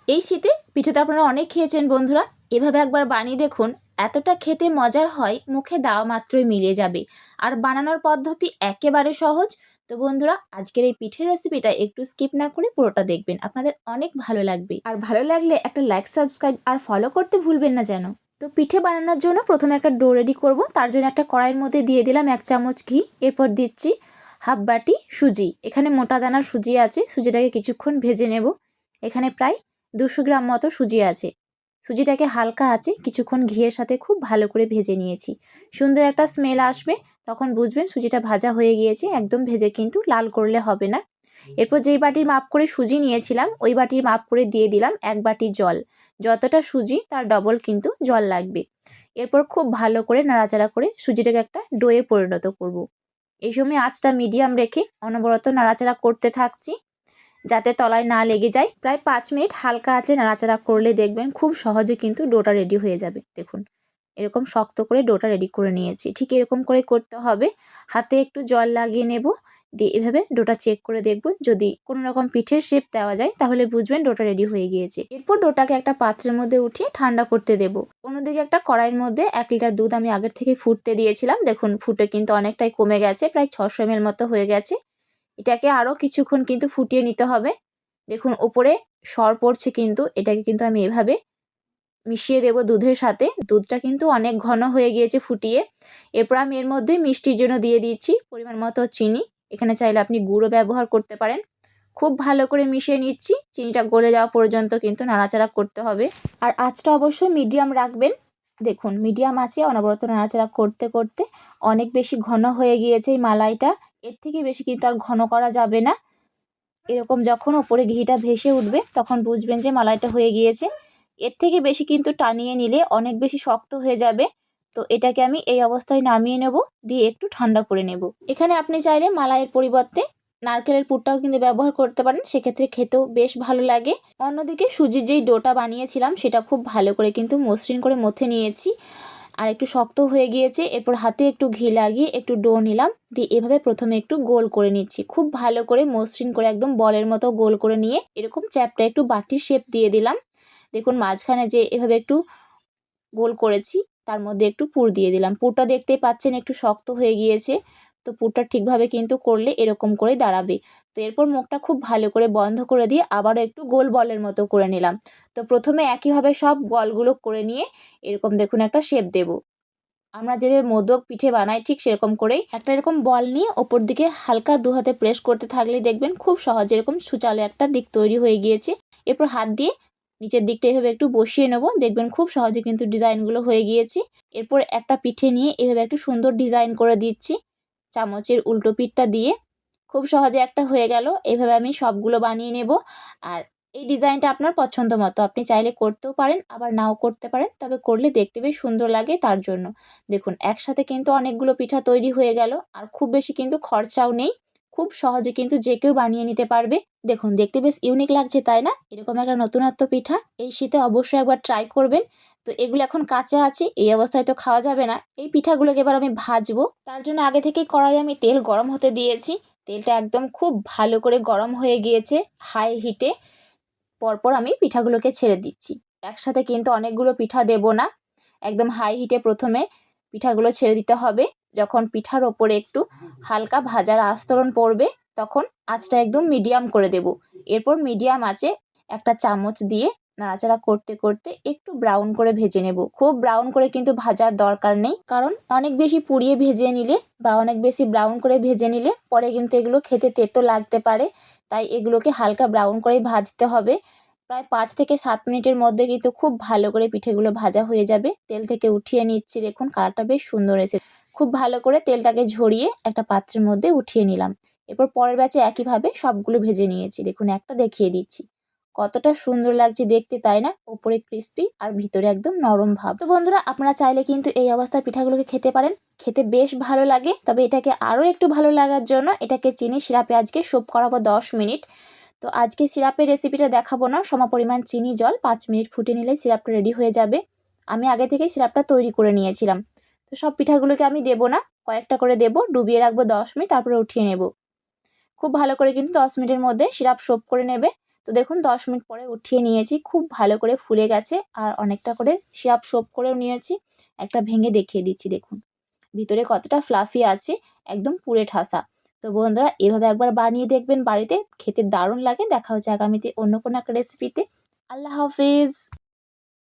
এই শীতে পিঠে তো আপনারা অনেক খেয়েছেন বন্ধুরা, এভাবে একবার বানিয়ে দেখুন। এতটা খেতে মজার হয়, মুখে দেওয়া মাত্রই মিলিয়ে যাবে। আর বানানোর পদ্ধতি একেবারে সহজ। তো বন্ধুরা, আজকের এই পিঠের রেসিপিটা একটু স্কিপ না করে পুরোটা দেখবেন, আপনাদের অনেক ভালো লাগবে। আর ভালো লাগলে একটা লাইক, সাবস্ক্রাইব আর ফলো করতে ভুলবেন না যেন। তো পিঠে বানানোর জন্য প্রথমে একটা ডো রেডি করব। তার জন্য একটা কড়াইয়ের মধ্যে দিয়ে দিলাম 1 চামচ ঘি। এরপর দিচ্ছি হাফ বাটি সুজি। এখানে মোটা দানার সুজি আছে, সুজিটাকে কিছুক্ষণ ভেজে নেব। এখানে প্রায় 200 গ্রাম মতো সুজি আছে। সুজিটাকে হালকা আছে কিছুক্ষণ ঘিয়ের সাথে খুব ভালো করে ভেজে নিয়েছি। সুন্দর একটা স্মেল আসবে, তখন বুঝবেন সুজিটা ভাজা হয়ে গিয়েছে। একদম ভেজে কিন্তু লাল করলে হবে না। এরপর যেই বাটির মাপ করে সুজি নিয়েছিলাম, ওই বাটির মাপ করে দিয়ে দিলাম 1 বাটি জল। যতটা সুজি তার ডবল কিন্তু জল লাগবে। এরপর খুব ভালো করে নাড়াচাড়া করে সুজিটাকে একটা ডোয়ে পরিণত করব। এই সময় আঁচটা মিডিয়াম রেখে অনবরত নাড়াচাড়া করতে থাকছি, যাতে তলায় না লেগে যায়। প্রায় 5 মিনিট হালকা আঁচে নাড়াচাড়া করলে দেখবেন খুব সহজে কিন্তু ডোটা রেডি হয়ে যাবে। দেখুন, এরকম শক্ত করে ডোটা রেডি করে নিয়েছি। ঠিক এরকম করে করতে হবে। হাতে একটু জল লাগিয়ে নেব, দিয়ে এভাবে ডোটা চেক করে দেখব। যদি কোনো রকম পিঠের শেপ দেওয়া যায় তাহলে বুঝবেন ডোটা রেডি হয়ে গিয়েছে। এরপর ডোটাকে একটা পাত্রের মধ্যে উঠিয়ে ঠান্ডা করতে দেব। অন্যদিকে একটা কড়াইয়ের মধ্যে 1 লিটার দুধ আমি আগের থেকে ফুটতে দিয়েছিলাম। দেখুন, ফুটে কিন্তু অনেকটাই কমে গেছে, প্রায় 600 ml মতো হয়ে গেছে। এটাকে আরও কিছুক্ষণ কিন্তু ফুটিয়ে নিতে হবে। দেখুন, ওপরে সর পড়ছে, কিন্তু এটাকে কিন্তু আমি এভাবে মিশিয়ে দেব দুধের সাথে। দুধটা কিন্তু অনেক ঘন হয়ে গিয়েছে ফুটিয়ে। এরপর আমি এর মধ্যে মিষ্টির জন্য দিয়ে দিচ্ছি পরিমাণ মতো চিনি। এখানে চাইলে আপনি গুঁড়ো ব্যবহার করতে পারেন। খুব ভালো করে মিশিয়ে নিচ্ছি। চিনিটা গলে যাওয়া পর্যন্ত কিন্তু নাড়াচাড়া করতে হবে। আর আঁচটা অবশ্যই মিডিয়াম রাখবেন। দেখুন, মিডিয়াম আঁচে অনবরত নাড়াচাড়া করতে করতে অনেক বেশি ঘন হয়ে গিয়েছে এই মালাইটা। এর থেকে বেশি কিন্তু আর ঘন করা যাবে না। এরকম যখন ওপরে ঘিটা ভেসে উঠবে তখন বুঝবেন যে মালাইটা হয়ে গিয়েছে। এর থেকে বেশি কিন্তু টানিয়ে নিলে অনেক বেশি শক্ত হয়ে যাবে। তো এটাকে আমি এই অবস্থায় নামিয়ে নেব, দিয়ে একটু ঠান্ডা করে নেব। এখানে আপনি চাইলে মালাইয়ের পরিবর্তে নারকেলের পুরটাও কিন্তু ব্যবহার করতে পারেন, সেক্ষেত্রে খেতেও বেশ ভালো লাগে। অন্যদিকে সুজির যেই ডোটা বানিয়েছিলাম সেটা খুব ভালো করে কিন্তু মসৃণ করে মথে নিয়েছি, আর একটু শক্ত হয়ে গিয়েছে। এরপর হাতে একটু ঘি লাগিয়ে একটু ডো নিলাম, দিয়ে এভাবে প্রথমে একটু গোল করে নিচ্ছি। খুব ভালো করে মসৃণ করে একদম বলের মতো গোল করে নিয়ে এরকম চ্যাপটা একটু বাটির শেপ দিয়ে দিলাম। দেখুন, মাঝখানে যে এভাবে একটু গোল করেছি তার মধ্যে একটু পুর দিয়ে দিলাম। পুরটা দেখতেই পাচ্ছেন একটু শক্ত হয়ে গিয়েছে। তো পুরটা ঠিকভাবে কিন্তু করলে এরকম করে দাঁড়াবে। তো এরপর মুখটা খুব ভালো করে বন্ধ করে দিয়ে আবারও একটু গোল বলের মতো করে নিলাম। তো প্রথমে একইভাবে সব বলগুলো করে নিয়ে এরকম দেখুন একটা শেপ দেব। আমরা যেভাবে মোদক পিঠে বানাই ঠিক সেরকম করেই একটা এরকম বল নিয়ে ওপর দিকে হালকা 2 হাতে প্রেস করতে থাকলেই দেখবেন খুব সহজে এরকম সুচালো একটা দিক তৈরি হয়ে গিয়েছে। এরপর হাত দিয়ে নিচের দিকটা এভাবে একটু বসিয়ে নেব, দেখবেন খুব সহজে কিন্তু ডিজাইনগুলো হয়ে গিয়েছে। এরপর একটা পিঠে নিয়ে এভাবে একটু সুন্দর ডিজাইন করে দিচ্ছি চামচের উল্টো পিঠটা দিয়ে। খুব সহজে একটা হয়ে গেল। এভাবে আমি সবগুলো বানিয়ে নেব। আর এই ডিজাইনটা আপনার পছন্দ মতো আপনি চাইলে করতেও পারেন, আবার নাও করতে পারেন, তবে করলে দেখতে বেশ সুন্দর লাগে তার জন্য। দেখুন, একসাথে কিন্তু অনেকগুলো পিঠা তৈরি হয়ে গেল, আর খুব বেশি কিন্তু খরচাও নেই। খুব সহজে কিন্তু যে কেউ বানিয়ে নিতে পারবে। দেখুন, দেখতে বেশ ইউনিক লাগছে, তাই না? এরকম একটা নতুনত্ব পিঠা এই শীতে অবশ্যই একবার ট্রাই করবেন। তো এগুলো এখন কাঁচা আছে, এই অবস্থায় তো খাওয়া যাবে না। এই পিঠাগুলোকে এবার আমি ভাজবো। তার জন্য আগে থেকেই কড়াই আমি তেল গরম হতে দিয়েছি। তেলটা একদম খুব ভালো করে গরম হয়ে গিয়েছে হাই হিটে। পরপর আমি পিঠাগুলোকে ছেড়ে দিচ্ছি। একসাথে কিন্তু অনেকগুলো পিঠা দেব না, একদম হাই হিটে প্রথমে পিঠাগুলো ছেড়ে দিতে হবে। যখন পিঠার ওপরে একটু হালকা ভাজার আস্তরণ পড়বে তখন আঁচটা একদম মিডিয়াম করে দেব। এরপর মিডিয়াম আঁচে একটা চামচ দিয়ে নাড়াচাড়া করতে করতে একটু ব্রাউন করে ভেজে নেব। খুব ব্রাউন করে কিন্তু ভাজার দরকার নেই, কারণ অনেক বেশি পুড়িয়ে ভেজে নিলে বা অনেক বেশি ব্রাউন করে ভেজে নিলে পরে কিন্তু এগুলো খেতে তেতো লাগতে পারে। তাই এগুলোকে হালকা ব্রাউন করেই ভাজতে হবে। প্রায় 5 থেকে 7 মিনিটের মধ্যে কিন্তু খুব ভালো করে পিঠেগুলো ভাজা হয়ে যাবে। তেল থেকে উঠিয়ে নিচ্ছি, দেখুন কালারটা বেশ সুন্দর এসেছে। খুব ভালো করে তেলটাকে ঝরিয়ে একটা পাত্রের মধ্যে উঠিয়ে নিলাম। এরপর পরের ব্যাচে একইভাবে সবগুলো ভেজে নিয়েছি। দেখুন, একটা দেখিয়ে দিচ্ছি, কতটা সুন্দর লাগছে দেখতে, তাই না? উপরে ক্রিস্পি আর ভিতরে একদম নরম ভাব। তো বন্ধুরা, আপনারা চাইলে কিন্তু এই অবস্থায় পিঠাগুলোকে খেতে পারেন, খেতে বেশ ভালো লাগে। তবে এটাকে আরও একটু ভালো লাগার জন্য এটাকে চিনি সিরাপে আজকে সোপ করাবো 10 মিনিট। তো আজকে সিরাপের রেসিপিটা দেখাবো না, সমপরিমাণ চিনি জল 5 মিনিট ফুটে নিলে সিরাপটা রেডি হয়ে যাবে। আমি আগে থেকেই সিরাপটা তৈরি করে নিয়েছিলাম। তো সব পিঠাগুলোকে আমি দেবো না, কয়েকটা করে দেবো, ডুবিয়ে রাখবো 10 মিনিট, তারপরে উঠিয়ে নেব। খুব ভালো করে কিন্তু 10 মিনিটের মধ্যে সিরাপ সোপ করে নেবে। তো দেখুন 10 মিনিট পরে উঠিয়ে নিয়েছি, খুব ভালো করে ফুলে গেছে আর অনেকটা করে সিরাপ সোপ করেও নিয়েছি। একটা ভেঙে দেখিয়ে দিচ্ছি, দেখুন ভিতরে কতটা ফ্লাফি আছে, একদম পুরে ঠাসা। তো বন্ধুরা এভাবে একবার বানিয়ে দেখবেন বাড়িতে, খেতে দারুণ লাগে। দেখা হচ্ছে আগামীতে অন্য কোনো একটা রেসিপিতে। আল্লাহ হাফিজ।